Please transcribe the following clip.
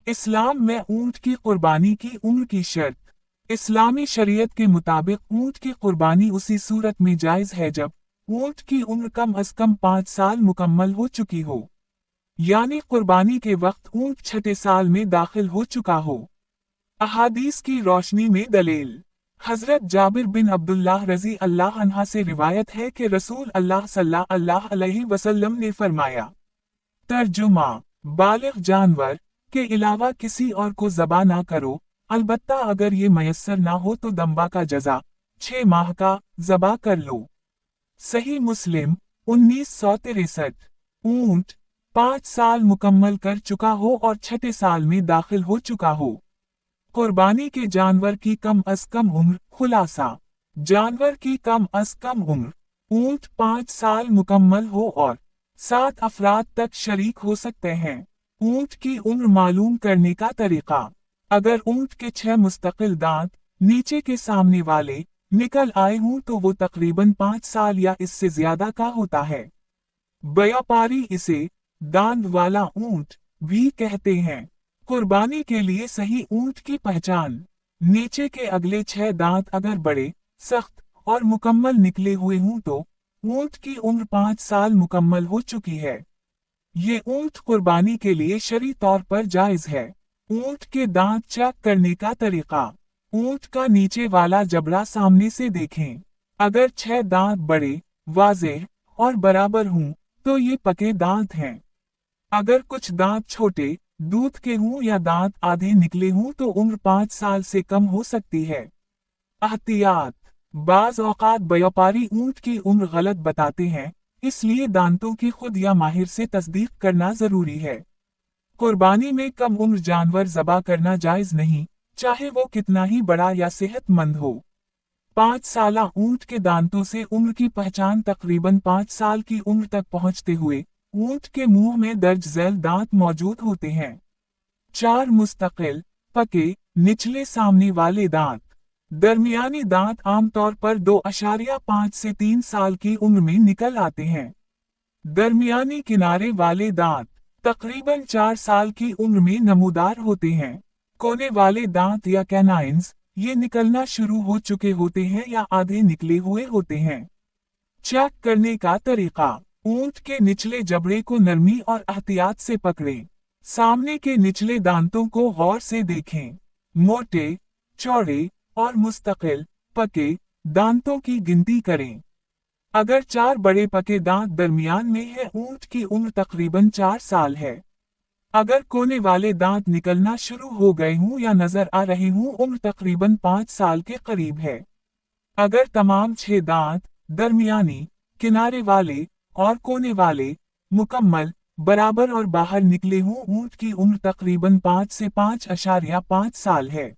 इस्लाम में ऊंट की कुर्बानी की उम्र की शर्त। इस्लामी शरीयत के मुताबिक ऊंट की कुर्बानी उसी सूरत में जायज है जब ऊंट की उम्र कम अज कम 5 साल मुकम्मल हो चुकी हो, यानी कुर्बानी के वक्त ऊंट छठे साल में दाखिल हो चुका हो। अहादीस की रोशनी में दलील। हजरत जाबिर बिन अब्दुल्लाह रजी अल्लाह अन्हा से रिवायत है कि रसूल अल्लाह सल्लल्लाहु अलैहि वसल्लम ने फरमाया, तर्जुमा, बालिग जानवर के अलावा किसी और को ज़बा ना करो, अलबत्ता अगर ये मयस्सर ना हो तो दम्बा का जजा 6 माह का ज़बा कर लो। सही मुस्लिम 1963। ऊंट 5 साल मुकम्मल कर चुका हो और छठे साल में दाखिल हो चुका हो। कुर्बानी के जानवर की कम अज कम उम्र। खुलासा, जानवर की कम अज कम उम्र। ऊंट 5 साल मुकम्मल हो और 7 अफराद तक शरीक हो सकते हैं। ऊंट की उम्र मालूम करने का तरीका। अगर ऊंट के 6 मुस्तकिल दांत नीचे के सामने वाले निकल आए हों तो वो तकरीबन 5 साल या इससे ज्यादा का होता है। व्यापारी इसे दांत वाला ऊंट भी कहते हैं। कुर्बानी के लिए सही ऊंट की पहचान। नीचे के अगले 6 दांत अगर बड़े, सख्त और मुकम्मल निकले हुए हों तो ऊंट की उम्र 5 साल मुकम्मल हो चुकी है। ये ऊंट कुर्बानी के लिए शरई तौर पर जायज है। ऊंट के दांत चेक करने का तरीका। ऊंट का नीचे वाला जबड़ा सामने से देखें। अगर 6 दांत बड़े, वाज़ेह और बराबर हों तो ये पके दांत हैं। अगर कुछ दांत छोटे, दूध के हों या दांत आधे निकले हों तो उम्र 5 साल से कम हो सकती है। एहतियात, बाज औकात व्यापारी ऊंट की उम्र गलत बताते हैं, इसलिए दांतों की खुद या माहिर से तस्दीक करना जरूरी है। कुर्बानी में कम उम्र जानवर ज़बा करना जायज नहीं, चाहे वो कितना ही बड़ा या सेहतमंद हो। 5 साला ऊंट के दांतों से उम्र की पहचान। तकरीबन 5 साल की उम्र तक पहुंचते हुए ऊंट के मुंह में दर्ज झैल दांत मौजूद होते हैं। 4 मुस्तकिल, पके, निचले सामने वाले दांत। दरमियानी दांत आमतौर पर 2.5 से 3 साल की उम्र में निकल आते हैं। दरमियानी किनारे वाले दांत तकरीबन 4 साल की उम्र में नमूदार होते हैं। कोने वाले दांत या कैनाइन्स ये निकलना शुरू हो चुके होते हैं या आधे निकले हुए होते हैं। चेक करने का तरीका। ऊंट के निचले जबड़े को नरमी और एहतियात से पकड़ें। सामने के निचले दांतों को गौर से देखें। मोटे, चौड़े और मुस्तकिल पके दांतों की गिनती करें। अगर 4 बड़े पके दांत दरमियान में है, ऊंट की उम्र तकरीबन 4 साल है। अगर कोने वाले दांत निकलना शुरू हो गए हों या नजर आ रहे हों, उम्र तकरीबन 5 साल के करीब है। अगर तमाम 6 दांत दरमियानी, किनारे वाले और कोने वाले मुकम्मल, बराबर और बाहर निकले हों, ऊंट की उम्र तकरीबन 5 से 5.5 साल है।